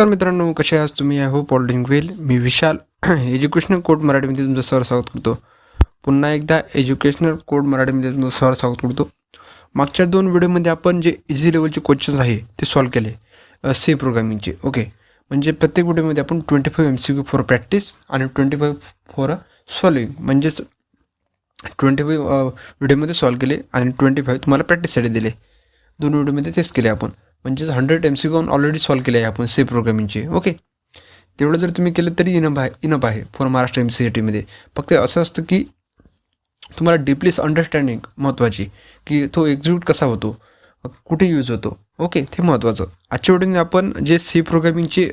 नमस्कार मित्रांनो, कसे आहात तुम्ही? I hope all doing well. Me Vishal educational code मराठीमध्ये तुमचं सर स्वागत करतो. पुन्हा एकदा एज्युकेशनल कोड मराठीमध्ये तुमचं सर स्वागत करतो. मागच्या 2 व्हिडिओमध्ये आपण जे इझी लेवलचे क्वेश्चन्स आहे ते सॉल्व केले सी प्रोग्रामिंगचे. ओके, म्हणजे प्रत्येक व्हिडिओमध्ये आपण 25 MCQ फॉर प्रॅक्टिस आणि 25 फॉर सॉल्विंग, म्हणजेच 25 व्हिडिओमध्ये सॉल्व केले आणि 25 तुम्हाला प्रॅक्टिससाठी दिले. 2 व्हिडिओमध्ये तेच केले आपण, म्हणजेच 100 MCQ ऑलरेडी सॉल्व केले आहे आपण सी प्रोग्रामिंगचे. ओके, तेवढं जर तुम्ही केलं तरी इनफ आहे फॉर महाराष्ट्र MCETमध्ये. फक्त असं असतं की तुम्हाला डीपली अंडरस्टँडिंग महत्त्वाची, की तो एक्झिक्यूट कसा होतो, कुठे यूज होतो. ओके, ते महत्त्वाचं. आजच्या व्हिडिओमध्ये आपण जे सी प्रोग्रामिंगचे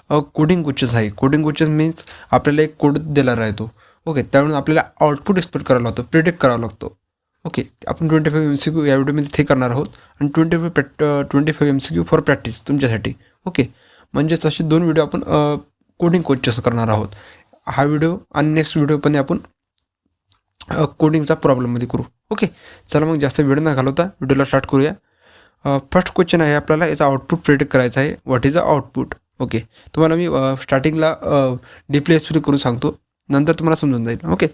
कोडिंग क्वेश्चन्स आहे. कोडिंग क्वेश्चन्स मीन्स आपल्याला एक कोड दिला राहतो. ओके, त्यामुळे आपल्याला आउटपुट एक्सपेक्ट करावा लागतो, प्रिडिक्ट करावा लागतो. ओके, आपण 25 MCQ या व्हिडिओमध्ये ते करणार आहोत आणि 25 MCQ फॉर प्रॅक्टिस तुमच्यासाठी. ओके, म्हणजेच असे 2 व्हिडिओ आपण कोडिंग क्वेश्चन्स करणार आहोत. हा व्हिडिओ आणि नेक्स्ट व्हिडिओ पण आपण कोडिंगचा प्रॉब्लेममध्ये करू. ओके, चला मग जास्त वेळ न घालवता व्हिडिओला स्टार्ट करूया. फर्स्ट क्वेश्चन आहे आपल्याला, याचा आउटपुट प्रिडिक्ट करायचा आहे. What is the output? Okay, तुम्हाला मी स्टार्टिंगला डीपली एक्सप्लेन करून सांगतो, नंतर तुम्हाला समजून जाईल. ओके,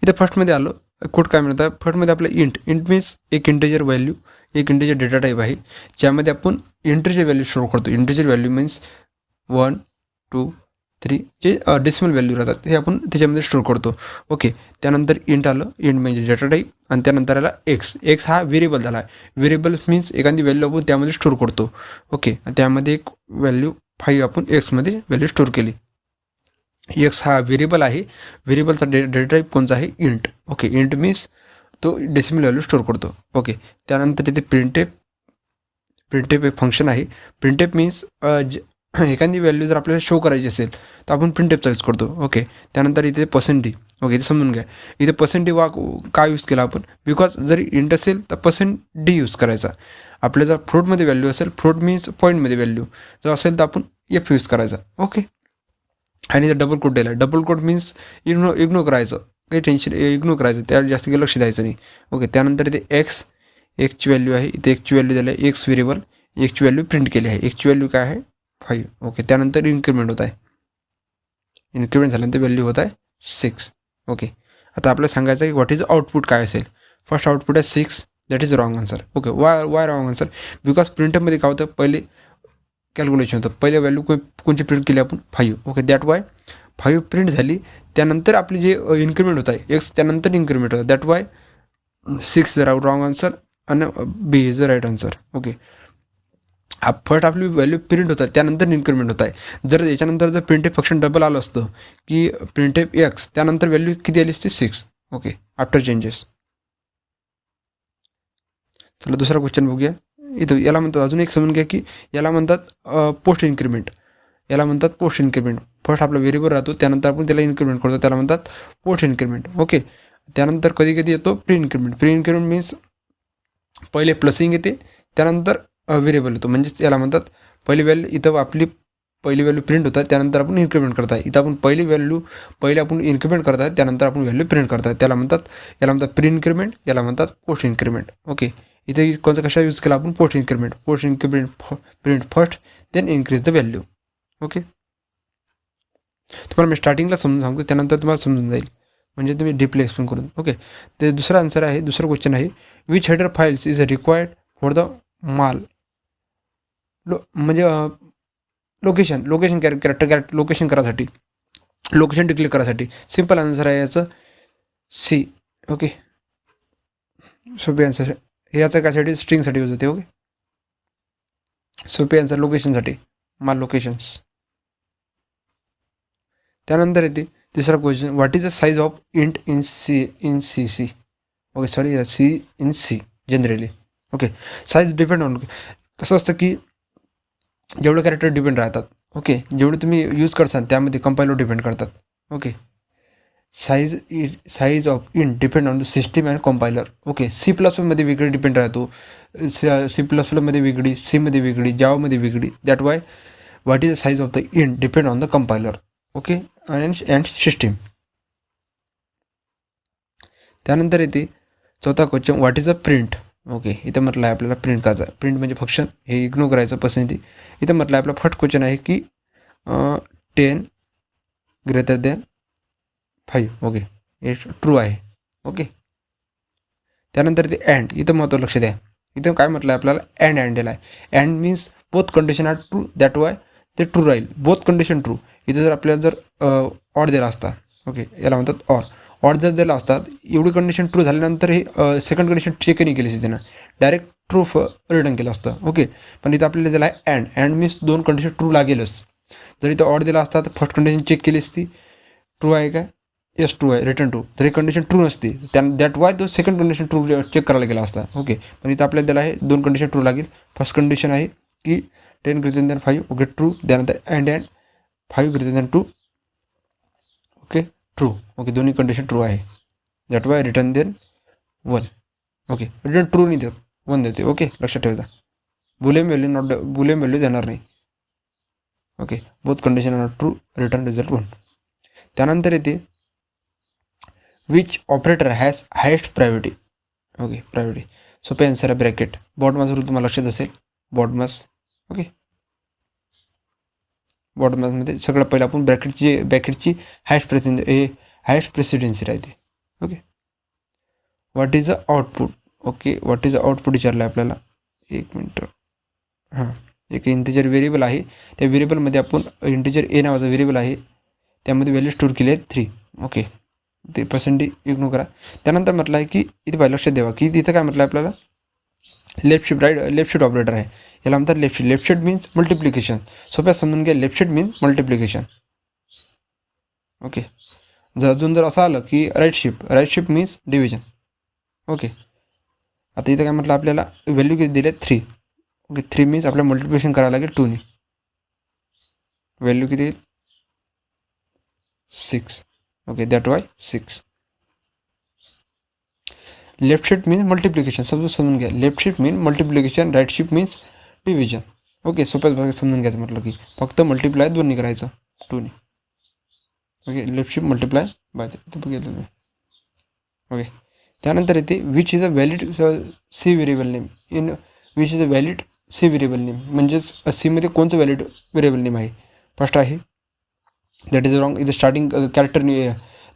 इथं फर्स्टमध्ये आलो. कोड काय म्हणतात? फर्स्टमध्ये आपलं इंट मीन्स एक इंटिजर व्हॅल्यू, एक इंटिजर डेटा टाईप आहे, ज्यामध्ये आपण इंटिजर व्हॅल्यू स्टोअर करतो. इंटिजर व्हॅल्यू मीन्स 1, 2, 3 जे डेसिमल व्हॅल्यू राहतात हे आपण त्याच्यामध्ये स्टोअर करतो. ओके, त्यानंतर इंट आलं. इंट म्हणजे डेटा टाईप, आणि त्यानंतर आला एक्स हा व्हेरिएबल झाला आहे. व्हेरिएबल मीन्स एखादी व्हॅल्यू आपण त्यामध्ये स्टोअर करतो. ओके, त्यामध्ये एक व्हॅल्यू 5 आपण एक्समध्ये व्हॅल्यू स्टोअर केली. एक्स हा व्हेरिएबल आहे. व्हेरिएबलचा डेटा टाईप कोणता आहे? इंट. ओके, इंट मीन्स तो डेसिमल व्हॅल्यू स्टोअर करतो. ओके, त्यानंतर इथे प्रिंटेप एक फंक्शन आहे. प्रिंटेप मीन्स एखादी व्हॅल्यू जर आपल्याला शो करायची असेल तर आपण प्रिंटेपचा यूज करतो. ओके, त्यानंतर इथे %d. ओके, इथे समजून घ्या, इथे %d का यूज केला आपण? बिकॉज जर इंट असेल तर %d यूज करायचा. आपल्या जर फ्लोटमध्ये व्हॅल्यू असेल, फ्लोट मीन्स पॉईंटमध्ये व्हॅल्यू जर असेल तर आपण f यूज करायचा. ओके, आणि इथं डबल कोट दिला आहे. डबल कोट मीन्स इग्नोर करायचं, काही टेन्शन इग्नोर करायचं, त्यावर जास्त काही लक्ष द्यायचं नाही. ओके, त्यानंतर इथे एक्सची व्हॅल्यू आहे. इथे एक्सची व्हॅल्यू दिली आहे. एक्स व्हेरिएबल, एक्सची व्हॅल्यू प्रिंट केली आहे. एक्सची व्हॅल्यू काय आहे? 5. ओके, त्यानंतर इन्क्रीमेंट होत आहे. इन्क्रीमेंट झाल्यानंतर व्हॅल्यू होत आहे 6. ओके, आता आपल्याला सांगायचं आहे की व्हॉट इज आउटपुट काय असेल. फर्स्ट आउटपुट आहे 6. That is wrong answer. Okay, why wrong answer? Because प्रिंटरमध्ये काय होतं, पहिले कॅल्क्युलेशन होतं, पहिले व्हॅल्यू कोणची प्रिंट केली आपण? 5. ओके, दॅट वाय 5 प्रिंट झाली. त्यानंतर आपली जे इन्क्रीमेंट होत आहे एक्स, त्यानंतर इन्क्रीमेंट होतं, दॅट वाय 6 जर रॉंग आन्सर आणि B is the right answer. Okay, first आपली व्हॅल्यू प्रिंट होतात, त्यानंतर इन्क्रीमेंट होत आहे. जर याच्यानंतर जर प्रिंटेप फंक्शन डबल आलं असतं की प्रिंटेप एक्स, त्यानंतर व्हॅल्यू किती आली असते? 6. Okay, after changes. चला दुसरा क्वेश्चन बघूया. इथं याला म्हणतात, अजून एक समजून घ्या की याला म्हणतात पोस्ट इन्क्रीमेंट. याला म्हणतात पोस्ट इन्क्रीमेंट. फर्स्ट आपला व्हेरिएबल राहतो, त्यानंतर आपण त्याला इन्क्रीमेंट करतो, त्याला म्हणतात पोस्ट इन्क्रीमेंट. ओके, त्यानंतर कधी कधी येतो pre increment. Pre increment means पहिले प्लसिंग येते, त्यानंतर व्हेरिएबल येतो, म्हणजेच याला म्हणतात पहिली व्हॅल्यू, इथं आपली पहिली व्हॅल्यू प्रिंट होतात, त्यानंतर आपण इन्क्रीमेंट करत आहे. इथं आपण पहिले आपण इन्क्रीमेंट करत आहे, त्यानंतर आपण व्हॅल्यू प्रिंट करत आहे, याला म्हणतात प्री इन्क्रीमेंट, याला म्हणतात पोस्ट इन्क्रीमेंट. ओके, इथे कोणता कशा यूज केला आपण? Post increment. Post increment print first, then increase the value. Okay, तुम्हाला मी स्टार्टिंगला समजून सांगतो, त्यानंतर तुम्हाला समजून जाईल, म्हणजे तुम्ही डीपली एक्सप्लेन करून. ओके, ते दुसरा आन्सर आहे. दुसरा क्वेश्चन आहे, which header files is required for the malloc, म्हणजे लोकेशन कॅरेक्टर लोकेशन करायसाठी, लोकेशन डिक्लेअर करायसाठी. सिम्पल आन्सर आहे याचं सी. ओके, सोपे आन्सर. हे याचं कशासाठी? स्ट्रिंगसाठी यूज होते. ओके, सोपे आन्सर लोकेशनसाठी, माल लोकेशन्स. त्यानंतर येते तिसरा question, what is the size of int in C. Okay, sorry, C in C generally. Okay, size depend on, कसं असतं की जेवढे कॅरेक्टर डिपेंड राहतात. ओके, जेवढे तुम्ही यूज करसाल त्यामध्ये कंपाईलर डिपेंड करतात. Okay, size of int depend on the system and compiler. Okay, C++ मध्ये वेगळी डिपेंड राहतो, C++ मध्ये वेगळी, सीमध्ये वेगळी, जावामध्ये वेगळी. That Y what is the size of the int depend on the compiler. Okay, and system. त्यानंतर येते चौथा question, what is a print. Okay, इथं म्हटलं आहे आपल्याला प्रिंट करायचं. प्रिंट म्हणजे फंक्शन, हे इग्नोर करायचं पर्सेंटेज. इथं म्हटलं आहे आपला फर्स्ट क्वेश्चन आहे की 10 ग्रेटर दॅन 5. ओके, हे ट्रू आहे. ओके, त्यानंतर ते अँड, इथं महत्त्व लक्ष द्या. इथं काय म्हटलं आहे आपल्याला, अँड दिला आहे. And means both condition are true, that why ते ट्रू राहील. Both condition true. इथं जर आपल्याला जर ऑड दिला असता, ओके, याला म्हणतात ऑड जर दिला असता, एवढी कंडिशन ट्रू झाल्यानंतर हे सेकंड कंडिशन चेक नाही केली असती त्यानं, डायरेक्ट ट्रू रिटर्न केलं असतं. ओके, पण इथं आपल्याला दिला आहे अँड मीन्स दोन कंडिशन ट्रू लागेलच. जर इथं ऑड दिला असता तर फर्स्ट कंडिशन चेक केली असती, ट्रू आहे काय, येस ट्रू आहे, रिटर्न ट्रू. तर ही कंडिशन ट्रू नसते, दॅट वाय तो सेकंड कंडिशन ट्रू चेक करायला गेला असता. ओके, पण इथं आपल्याला दिला आहे दोन कंडिशन ट्रू लागेल. फर्स्ट कंडिशन आहे की 10 ग्रेटर दॅन 5. Okay, true. त्यानंतर and 5 greater than 2. Okay, true. Okay, दोन्ही कंडिशन ट्रू आहे. That why return then 1. Okay, return true नाही देत, 1 देते. ओके, लक्षात ठेवायचा. बुलियन व्हॅल्यू देणार नाही. Okay, both condition are true, return result 1. त्यानंतर येते which operator has highest priority. Okay, priority. सोपे आन्सर आहे ब्रॅकेट. बॉटमास रूल तुम्हाला लक्षात असेल, बॉटमास. ओके, बॉटमासमध्ये सगळं पहिलं आपण ब्रॅकेटची हायेस्ट प्रेसिडेन्सी राहते. Okay, what is a output. Okay, what is a output विचारलं आहे आपल्याला. एक मिनटं. हां, एक इंटिजर व्हेरिएबल आहे. त्या व्हेरिएबलमध्ये आपण इंटिजर ए नावाचा व्हेरिएबल आहे, त्यामध्ये व्हॅल्यू स्टोअर केली आहे 3. ओके, ते पर्सेंटेज इग्नोर करा. त्यानंतर म्हटलं आहे की इथे पाहिजे लक्षात द्यावा की तिथं काय म्हटलं आहे आपल्याला, लेफ्ट शिफ्ट ऑपरेटर आहे. याला म्हणतात लेफ्ट शिफ्ट मीन्स मल्टिप्लिकेशन. सोप्या समजून घ्या, left shift means multiplication. Okay, अजून जर असं आलं की right shift means division. Okay, आता इथं काय म्हटलं आपल्याला, व्हॅल्यू किती दिले 3. ओके, 3 मीन्स आपल्याला मल्टिप्लिकेशन करायला लागेल 2ने. व्हॅल्यू किती, 6. Okay, that why 6. Left shift means multiplication, समजून घ्या. Left shift means multiplication, right shift means division. Okay, सोप्याच भागात समजून घ्यायचं म्हटलं की फक्त मल्टिप्लाय दोन्ही करायचं 2ने. Okay, left shift multiply by बघितलं. ओके, त्यानंतर येते which is a valid C variable name in which is a valid C variable name. म्हणजेच सीमध्ये कोणचं व्हॅलिड व्हेरिएबल नेम आहे. फर्स्ट आहे दॅट इज रॉंग. इथं स्टार्टिंग कॅरेक्टर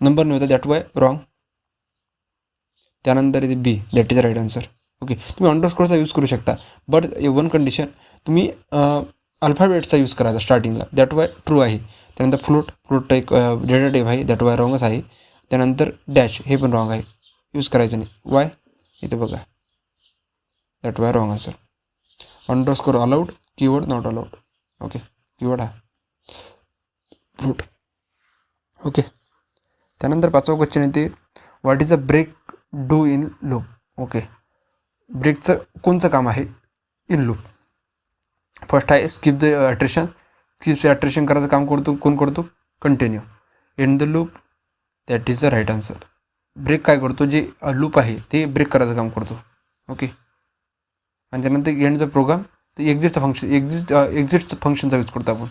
नंबर नव्हता, दॅट वाय रॉंग. त्यानंतर इथे B, that is right answer. Okay, तुम्ही अंडरस्कोरचा यूज करू शकता, बट वन कंडिशन, तुम्ही अल्फाबेटचा यूज करायचा स्टार्टिंगला, दॅट वाय ट्रू आहे. त्यानंतर फ्लोट टाईप डेटा टाईप आहे, दॅट वाय रॉंगच आहे. त्यानंतर डॅश, हे पण रॉंग आहे, यूज करायचं नाही. वाय, इथं बघा, that why wrong answer. Underscore allowed, keyword not allowed. Okay, keyword हा फ्लोट. ओके, त्यानंतर 5वा क्वेश्चन येते what is a break do in loop. Okay, ब्रेकचं कोणचं काम आहे इन लूप. फर्स्ट आहे स्किप द अट्रेशन. अट्रेशन करायचं काम कोण करतो, continue. End the loop, that is the right answer. Break काय करतो, जे लूप आहे ते ब्रेक करायचं काम करतो. ओके, आणि त्यानंतर एंड द प्रोग्राम, तर एक्झिटचं फंक्शनचा यूज करतो आपण.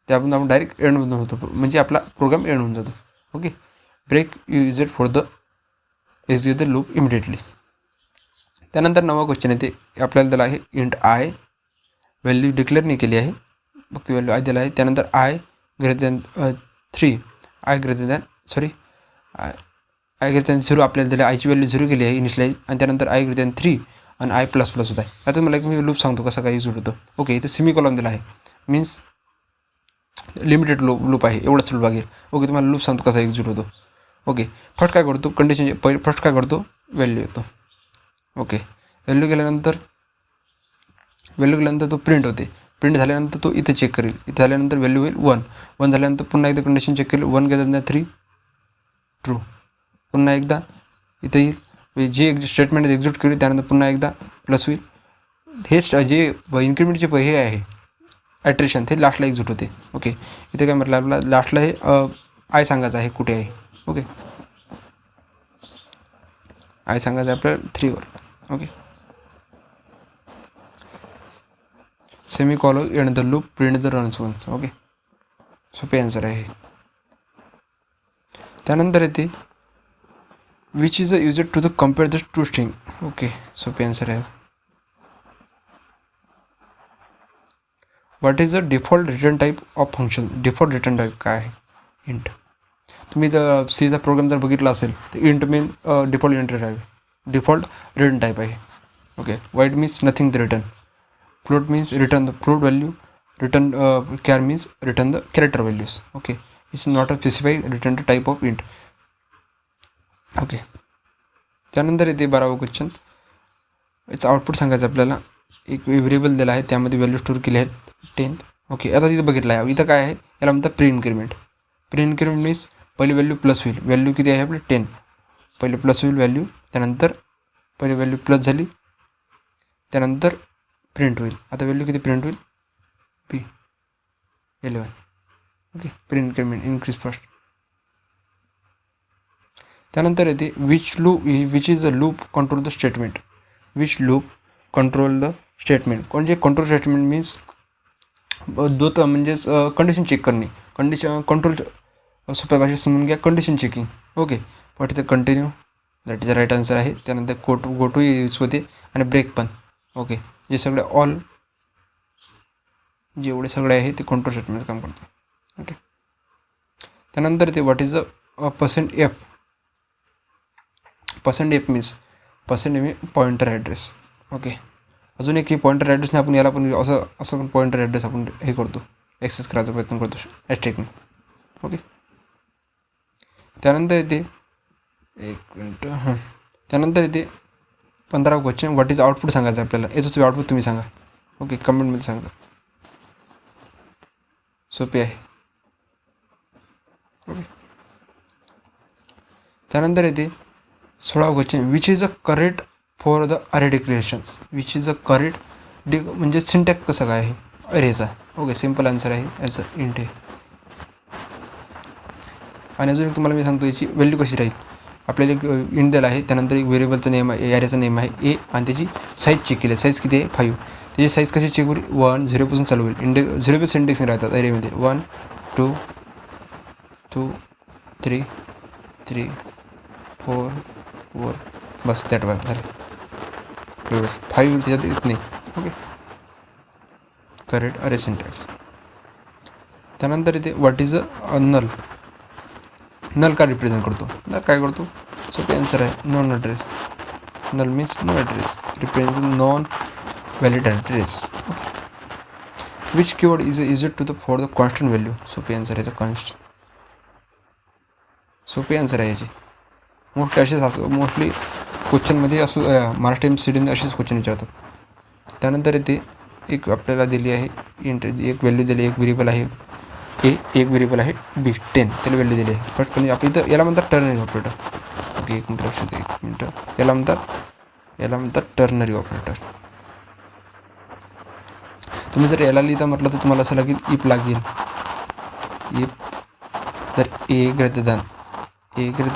त्यातून आपण डायरेक्ट एंड होतो, म्हणजे आपला प्रोग्राम एंड होऊन जातो. Okay, break use it for the execute the loop immediately. त्यानंतर 9वा क्वेश्चन येते, आपल्याला दिला आहे इंट आय. व्हॅल्यू डिक्लेअर नाही केली आहे, फक्त व्हॅल्यू आय दिला आहे. त्यानंतर I greater than 3, I greater than 0 आपल्याला दिला. आयची व्हॅल्यू 0 केली आहे इनिशियलाइज, आणि त्यानंतर आय ग्रेटर दॅन 3 आणि आय प्लस होत आहे. आता मला मी लूप सांगतो कसा काय यूज होतो. ओके, इथे सेमीकॉलन दिला आहे, मीन्स लिमिटेड लूप आहे, एवढंच लूप आहे. ओके, तुम्हाला लूप सांगतो कसा एक्झिक्यूट होतो. ओके, फर्स्ट काय करतो, कंडिशन फर्स्ट काय करतो, व्हॅल्यू येतो. ओके, व्हॅल्यू गेल्यानंतर तो प्रिंट होते. प्रिंट झाल्यानंतर तो इथे चेक करेल, इथे झाल्यानंतर व्हॅल्यू होईल 1 झाल्यानंतर पुन्हा एकदा कंडिशन चेक करेल, 1 ग्रेटर दॅन 3 ट्रू. पुन्हा एकदा इथे येईल, जे स्टेटमेंट एक्झिक्यूट करेल त्यानंतर पुन्हा एकदा प्लस होईल. हे जे इन्क्रिमेंटचे हे आहे ॲट्रेशन, ते लास्टला एक्झिक्यूट होते. ओके, इथे काय म्हटलं आपल्याला लास्टला हे आय सांगायचं आहे कुठे आहे. ओके, आय सांगायचं आहे आपल्याला 3वर. Okay, semicolon end the loop print the runs once. Okay, सोपे आन्सर आहे. त्यानंतर येते which is use to the compare the two string. Okay, सोपी आन्सर आहे. What is the default return type of function. Default return type काय आहे? Int. तुम्ही जर सीचा प्रोग्राम जर बघितला असेल तर int mean default int type, default return type आहे. Okay, void means nothing the return, float means return the float value, return char means return the character values. Okay, it's not a specify return the type of int. Okay, त्यानंतर येते 12वा question. याचं output सांगायचं आपल्याला. एक variable दिला आहे, त्यामध्ये value store केली आहेत 10. ओके, आता तिथं बघितलं आहे, इथं काय आहे, याला म्हणतात pre increment. Pre increment means पहिली व्हॅल्यू प्लस होईल. व्हॅल्यू किती आहे आपली 10, पहिले प्लस होईल व्हॅल्यू, त्यानंतर पहिली व्हॅल्यू प्लस झाली, त्यानंतर प्रिंट होईल. आता व्हॅल्यू किती प्रिंट होईल? P11. Okay, pre increment increase first. त्यानंतर येते which is a loop control the statement. Which loop control the statement. म्हणजे कंट्रोल स्टेटमेंट मीन्स म्हणजेच कंडिशन चेक करणे. कंडिशन कंट्रोल सोप्या भाषेत समजून घ्या, condition checking. Okay, what is the continue, that is the right answer आहे. त्यानंतर go to use होते आणि ब्रेक पण. ओके, जे सगळे ऑल जेवढे सगळे आहे ते कंट्रोल स्टेटमेंट काम करतो. ओके, त्यानंतर ते what is the %f. %f means pointer address. Okay, अजून एक पॉइंटर ॲड्रेसने आपण याला पण असं पण पॉइंटर ॲड्रेस आपण हे करतो, ॲक्सेस करायचा प्रयत्न करतो ॲस्ट्रिकने. ओके, त्यानंतर येते एक मिनटं, हां, त्यानंतर येते 15वा क्वेश्चन. व्हॉट इज आउटपुट सांगायचं आपल्याला. याचं तुम्ही आउटपुट तुम्ही सांगा. ओके, कमेंटमध्ये सांगा, सोपे आहे. ओके, त्यानंतर येते 16वा question. Which is a correct for the array declarations. Which is a correct म्हणजे सिंटॅक्स कसं काय आहे अरेचा. ओके, सिम्पल आन्सर आहे याचं इंट आहे. आणि अजून एक तुम्हाला मी सांगतो याची व्हॅल्यू कशी राहील. आपल्याला एक इंट दिला आहे, त्यानंतर एक व्हेरिएबलचं नेम आहे, ॲरेचं नेम आहे ए, आणि त्याची साईज चेक केली आहे. साईज किती आहे? 5. त्याची साईज कशी चेक होईल? 1 0 पासून चालू होईल. 0 इंडेक्स राहतात अरेमध्ये. 1 2 2 3 3 4 4 बस, दॅट वन झालं एवढंच. 5 त्याच्यात येत नाही. Okay, correct array syntax. त्यानंतर इथे what is a null. Null का रिप्रेझेंट करतो? नल काय करतो? सोपे आन्सर आहे, non address. Null means no address, represent non valid address. Okay, which keyword is used to the for the constant value. सोपे answer आहे, कॉन्स्ट. सोपे answer आहे याची. मोस्टली क्वेश्चनमध्ये असं मराठी MCD असेच क्वेश्चन विचारतात. त्यानंतर इथे एक आपल्याला दिली आहे इंट, एक व्हॅल्यू दिली, एक व्हेरिएबल आहे ए, एक व्हेरिएबल आहे बी 10, त्याला व्हॅल्यू दिली आहे. फर्स्ट म्हणजे आपल्या इथं याला म्हणतात टर्नरी ऑपरेटर. ओके, एक मिनटं लक्षात, एक मिनटं. याला म्हणतात टर्नरी ऑपरेटर. तुम्ही जर याला लिहिता म्हटलं तर तुम्हाला असं लागेल इफ लागेल. इफ जर ए ग्रेटर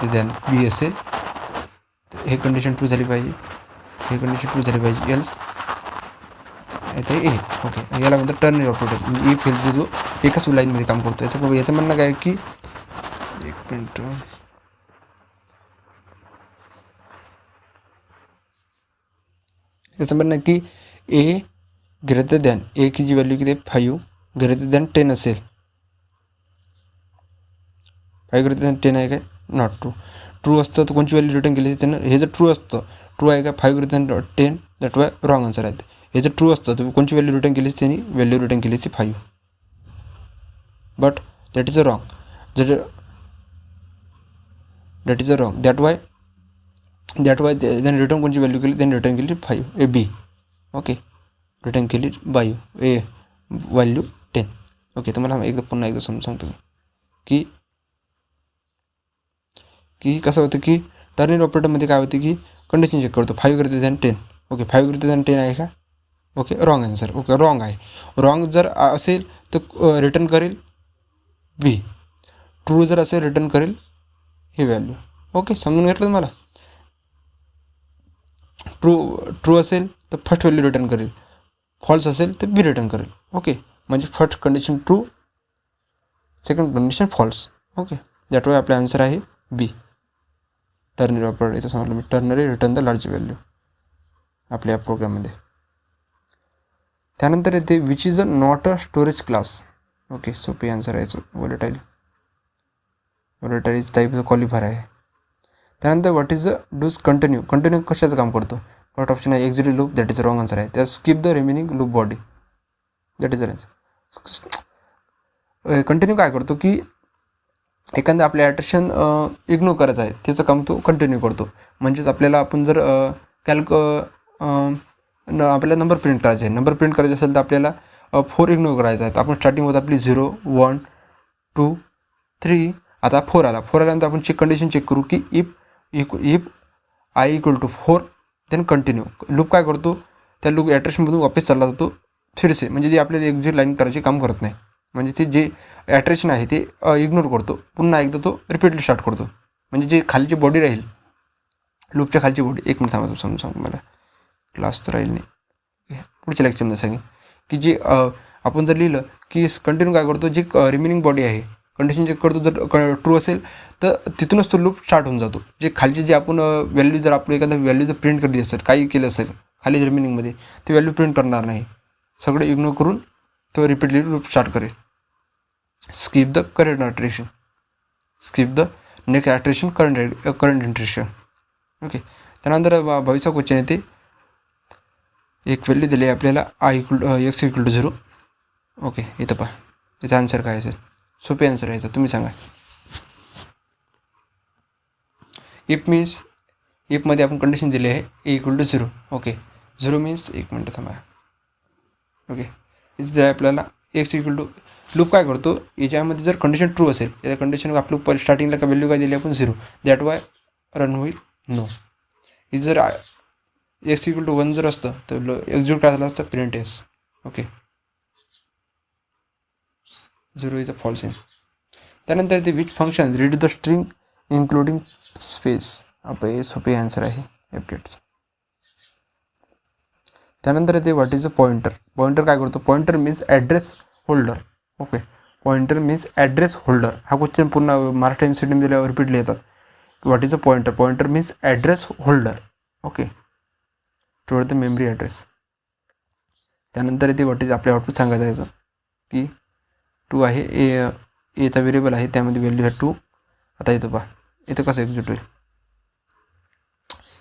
दॅन बी असेल तर हे कंडिशन ट्रू झाली पाहिजे, हे कंडिशन ट्रू झाली पाहिजे, एल्स इथे ए. ओके, याला म्हणतात टर्नरी ऑपरेटर. म्हणजे इफ हेल्थ जो एकाच लाईनमध्ये काम करतो. याचं म्हणणं काय की, एक मिनटं, याचं म्हणणं की ए ग्रेटर दॅन, ए की जी व्हॅल्यू किती 5 ग्रेटर दॅन 10 असेल. 5 ग्रेटर दॅन 10 आहे काय? Not true. ट्रू असतं तर कोणची व्हॅल्यू रिटर्न केली त्यानं, हे जर ट्रू असतं, ट्रू आहे का 5 greater than 10, that why wrong answer आहे. हे जर ट्रू असतं तर कोणची व्हॅल्यू रिटर्न केली, त्यांनी व्हॅल्यू रिटर्न केली ती 5. But that is a wrong. That is a wrong. That Y त्याने रिटर्न कोणची व्हॅल्यू केली, त्यांनी रिटर्न केली 5 ए बी. ओके, रिटर्न केली बाय ए व्हॅल्यू 10. ओके, तुम्हाला पुन्हा एकदा समजून सांगतो की कसं होतं की टर्नरी ऑपरेटरमध्ये काय होते की कंडिशन चेक करतो 5 greater than 10. Okay, 5 greater than 10 आहे का? Okay, wrong answer. Okay, wrong आहे. रॉंग जर असेल तर रिटर्न करेल बी. ट्रू जर असेल रिटर्न करेल ही व्हॅल्यू. ओके, समजून घेतलं तुम्हाला. ट्रू असेल तर फर्स्ट व्हॅल्यू रिटर्न करेल, फॉल्स असेल तर बी रिटर्न करेल. ओके, म्हणजे first condition true, second condition false. Okay, that why आपला आन्सर आहे बी. टर्नरी ऑपरेटर इथं सांगितलं मी, ternary return the large value आपल्या या प्रोग्राममध्ये. त्यानंतर येते which is a not a storage class. Okay, सोपी आन्सर आहे. वोलेटाईल इज टाईप क्वालिफायर आहे. त्यानंतर what is a does continue. Continue कशाचं काम करतो. फर्स्ट ऑप्शन आहे exit loop, that is wrong answer आहे. त्या skip the remaining loop body, that is answer. Continue काय करतो की एखादं आपलं ॲट्रेशन इग्नोर करायचं आहे, त्याचं काम तो कंटिन्यू करतो. म्हणजेच आपल्याला आपण जर आपल्याला नंबर प्रिंट करायचे आहे, नंबर प्रिंट करायचे असेल तर आपल्याला 4 इग्नोर करायचा आहे. आपण स्टार्टिंग होत आपली 0 1 2 3, आता 4 आल्यानंतर आपण कंडिशन चेक करू की if I equal to 4 then continue. Loop काय करतो, त्या लूप ॲट्रेशनमधून वापस चालला जातो फिरसे, म्हणजे ते आपल्याला एक्झिट लाईन करायचे काम करत नाही. म्हणजे ते जे ॲट्रेशन आहे ते इग्नोर करतो, पुन्हा एकदा तो रिपीटली स्टार्ट करतो. म्हणजे जे खालची बॉडी राहील, लूपच्या खालची बॉडी, एक मिनिट थांबा समजून सांगू मला, क्लास तर राहील नाही, पुढच्या लेक्चरमध्ये सांगेन की जे आपण जर लिहिलं की कंटिन्यू काय करतो, जे रिमेनिंग बॉडी आहे कंडिशन चेक करतो, जर ट्रू असेल तर तिथूनच तो लूप स्टार्ट होऊन जातो. जे खालची जे आपण व्हॅल्यू जर आपण एखादा व्हॅल्यू जर प्रिंट केली असेल, काही केलं असेल खाली रिमेनिंगमध्ये, ते व्हॅल्यू प्रिंट करणार नाही, सगळं इग्नोर करून तो रिपीटली लूप स्टार्ट करेल. Skip the current iteration, skip the next iteration current iteration. Okay, त्यानंतर भविष्य क्वेश्चन येते, एक व्हॅल्यू दिली आहे आपल्याला x इक्वल टू 0. ओके, इथं पहा याचा आन्सर काय असेल. सोपे आन्सर आहे, तुम्ही सांगा. इफमध्ये आपण कंडिशन दिली आहे a equal to 0. Okay, 0 means, एक मिनटं थांबा. ओके, इथे आपल्याला x इक्वल टू, लूप काय करतो याच्यामध्ये जर कंडिशन ट्रू असेल, या कंडिशन आपलं स्टार्टिंगला का व्हॅल्यू काय दिली आपण 0, दॅट वाय रन होईल नो. इथे जर x इक्वल टू 1 जर असतं तर एक्झिक्यूट काय झालं असतं, print S. Okay, 0 is a falls in. त्यानंतर ते which function read the string including space. आपण हे सोपे आन्सर आहे अपडेट्स. त्यानंतर येते what is a pointer. Pointer काय करतो, pointer means address holder. Okay, pointer means address holder. हा क्वेश्चन पूर्ण महाराष्ट्र MCT दिल्यावर रिपीटली येतात. What is a pointer. Pointer means address holder. Okay, store the memory address. त्यानंतर येते व्हॉट इज, आपल्या output सांगायचं याचं की 2 आहे, एचा व्हेरिएबल आहे, त्यामध्ये व्हॅल्यू आहे 2. आता इथं पहा, इथं कसं एक्झिक्यूट होईल.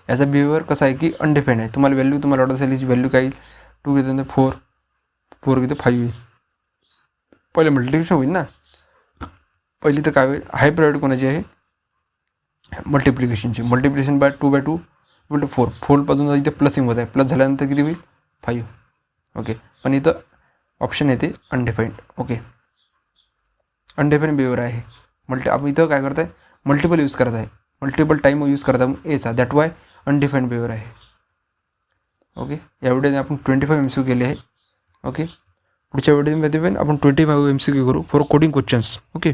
याचा बिहेवियर कसा आहे की अनडिफाईंड आहे. तुम्हाला व्हॅल्यू, तुम्हाला ऑर्डर असेल याची व्हॅल्यू काय येईल, 2 घेतलं तर 4 घेतं 5 येईल. पहिले मल्टिप्लिकेशन होईल ना, पहिली तर काय होईल, हाय प्रायोरिटी कोणाची आहे, मल्टिप्लिकेशनची. मल्टिप्लिकेशन बाय 2 इक्वल टू 4 पासून इथे प्लसिंग होत आहे, प्लस झाल्यानंतर किती होईल 5. ओके, पण इथं ऑप्शन येते अनडिफाईंड. ओके, अनडिफाईंड बिहेवियर आहे. आपण इथं काय करत आहे, मल्टिपल यूज करत आहे, मल्टिपल टाईम यूज करत आहे एचा, दॅट वाय अनडिफाईंड बिहेवियर आहे. ओके, या व्हिडिओने आपण 25 MCQ केले आहे. ओके, पुढच्या व्हिडिओमध्ये पण आपण 25 MCQ करू फॉर कोडिंग क्वेश्चन्स. ओके,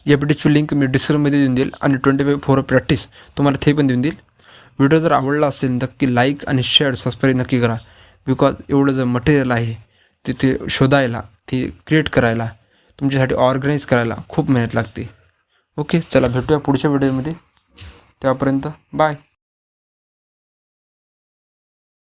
या व्हिडिओची लिंक मी डिस्क्रिप्शनमध्ये देऊन देईल आणि 25 फॉर प्रॅक्टिस तुम्हाला ते पण देऊन देईल. व्हिडिओ जर आवडला असेल नक्की लाईक आणि शेअर सबस्क्राईब नक्की करा. बिकॉज एवढं जर मटेरियल आहे तिथे शोधायला, ते क्रिएट करायला, तुमच्यासाठी ऑर्गनाईज करायला खूप मेहनत लागते. ओके, चला भेटूया पुढच्या व्हिडिओमध्ये. त्यापर्यंत बाय.